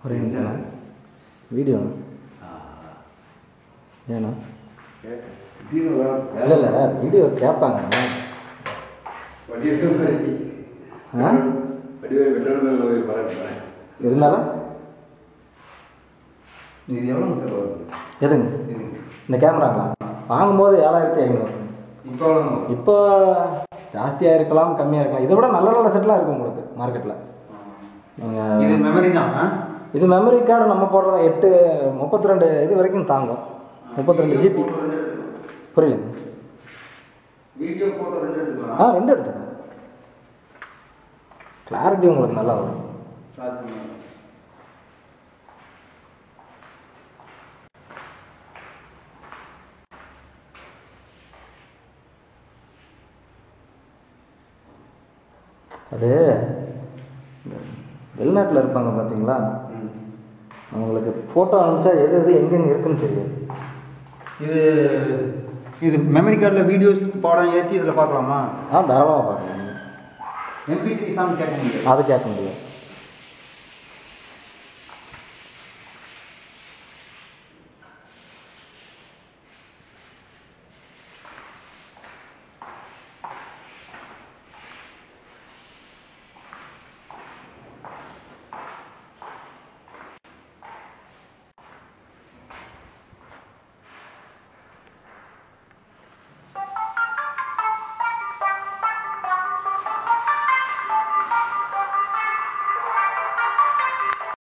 ஒரே நிமிஷம் வீடியோ ஏண்ணா இல்லை இல்லை வீடியோ கேட்பாங்க இருந்தாலும் இது எவ்வளோங்க சார் வருது? எதுங்க இந்த கேமராங்களா வாங்கும்போது 7500. இப்போ ஜாஸ்தியாக இருக்கலாம் கம்மியாக இருக்கலாம். இதை விட நல்ல நல்ல செட்லாம் இருக்கும் உங்களுக்கு மார்க்கெட்டில். நீங்கள் இது மெமரி தான். இது மெமரி கார்டு நம்ம போடுறத 32 இது வரைக்கும் தாங்கும். 32 GB. புரியல. வீடியோ ஃபோட்டோ 2 எடுத்துக்கலாம். 2 எடுத்துக்கலாம். கிளாரிட்டி உங்களுக்கு நல்லா வரும். அது வெளிநாட்டில் இருப்பாங்க பார்த்தீங்களா, அவங்களுக்கு ஃபோட்டோ அனுப்பிச்சா எது எது எங்கெங்கே இருக்குன்னு தெரியாது. இது மெமரி கார்டில் வீடியோஸ் படம் ஏற்றி இதில் பார்க்கலாமா? தாராளமாக பார்க்கலாம். MP3 சாங் கேட்க முடியாது. அது கேட்க முடியாது.